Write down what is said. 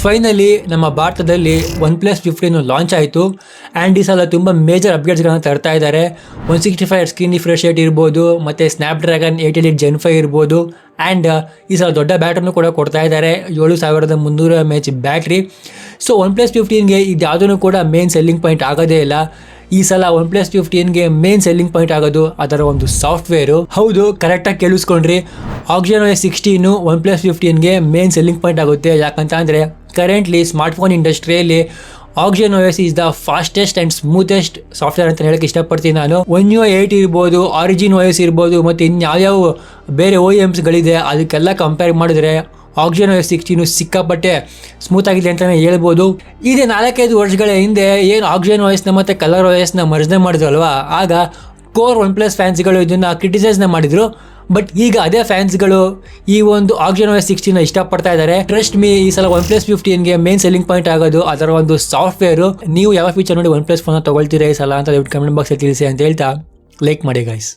Finally ನಮ್ಮ ಭಾರತದಲ್ಲಿ OnePlus 15 launch ಆಯಿತು ಆ್ಯಂಡ್ ಈ ಸಲ ತುಂಬ ಮೇಜರ್ ಅಪ್ಡೇಟ್ಸ್ಗಳನ್ನು ತರ್ತಾ ಇದ್ದಾರೆ. 165 ಸ್ಕ್ರೀನ್ ರಿಫ್ರೆಶ್ ರೇಟ್ ಇರ್ಬೋದು, ಮತ್ತು ಸ್ನ್ಯಾಪ್ಡ್ರ್ಯಾಗನ್ 8 Gen 5 ಇರ್ಬೋದು, ಆ್ಯಂಡ್ ಈ ಸಲ ದೊಡ್ಡ ಬ್ಯಾಟ್ರಿನೂ ಕೂಡ ಕೊಡ್ತಾ ಇದ್ದಾರೆ, 7300 mAh ಬ್ಯಾಟ್ರಿ. ಸೊ OnePlus 15ಗೆ ಇದು ಯಾವುದೂ ಕೂಡ ಮೇನ್ ಸೆಲ್ಲಿಂಗ್ ಪಾಯಿಂಟ್ ಆಗೋದೇ ಇಲ್ಲ. ಈ ಸಲ OnePlus 15ಗೆ ಮೇನ್ ಸೆಲ್ಲಿಂಗ್ ಪಾಯಿಂಟ್ ಆಗೋದು ಅದರ ಒಂದು ಸಾಫ್ಟ್ವೇರು. ಹೌದು, ಕರೆಕ್ಟಾಗಿ ಕೇಳಿಸ್ಕೊಂಡ್ರಿ, AuxgenOS 16 OnePlus 15ಗೆ ಮೇನ್ ಸೆಲ್ಲಿಂಗ್ ಪಾಯಿಂಟ್ ಆಗುತ್ತೆ. ಯಾಕಂತ ಅಂದರೆ ಕರೆಂಟ್ಲಿ ಸ್ಮಾರ್ಟ್ಫೋನ್ ಇಂಡಸ್ಟ್ರಿಯಲ್ಲಿ AuxgenOS is the fastest and smoothest software ಅಂತ ಹೇಳಕ್ಕೆ ಇಷ್ಟಪಡ್ತೀನಿ ನಾನು. One UI 8 ಇರ್ಬೋದು, OriginOS ಇರ್ಬೋದು, ಮತ್ತು ಇನ್ಯಾವ್ಯಾವ ಬೇರೆ OEMsಗಳಿದೆ ಅದಕ್ಕೆಲ್ಲ ಕಂಪೇರ್ ಮಾಡಿದ್ರೆ AuxgenOS 16 ಸಿಕ್ಕಾಪಟ್ಟೆ ಸ್ಮೂತ್ ಆಗಿದೆ ಅಂತಲೇ ಹೇಳ್ಬೋದು. ಇದೇ 4-5 ವರ್ಷಗಳ ಹಿಂದೆ ಏನು AuxgenOSನ ಮತ್ತು ColorOSನ ಮರ್ಜ್ನ ಮಾಡಿದ್ರಲ್ವಾ, ಆಗ ಕೋರ್ OnePlus ಫ್ಯಾನ್ಸ್ಗಳು ಇದನ್ನು ಕ್ರಿಟಿಸೈಸ್ನ ಮಾಡಿದರು. ಬಟ್ ಈಗ ಅದೇ ಫ್ಯಾನ್ಸ್ಗಳು ಈ ಒಂದು AuxgenOS 16ನ ಇಷ್ಟಪಡ್ತಾ ಇದ್ದಾರೆ. ಟ್ರಸ್ಟ್ ಮೀ, ಈ ಸಲ OnePlus 15ಗೆ ಮೇನ್ ಸೆಲ್ಲಿಂಗ್ ಪಾಯಿಂಟ್ ಆಗೋದು ಅದರ ಒಂದು ಸಾಫ್ಟ್ವೇರು. ನೀವು ಯಾವ ಫೀಚರ್ ನೋಡಿ OnePlus ಫೋನ್ನ ತೊಗೊಳ್ತೀರಾ ಈ ಸಲ ಅಂತ ಕಮೆಂಟ್ ಬಾಕ್ಸಲ್ಲಿ ತಿಳಿಸಿ ಅಂತ ಹೇಳ್ತಾ ಲೈಕ್ ಮಾಡಿ ಗೈಸ್.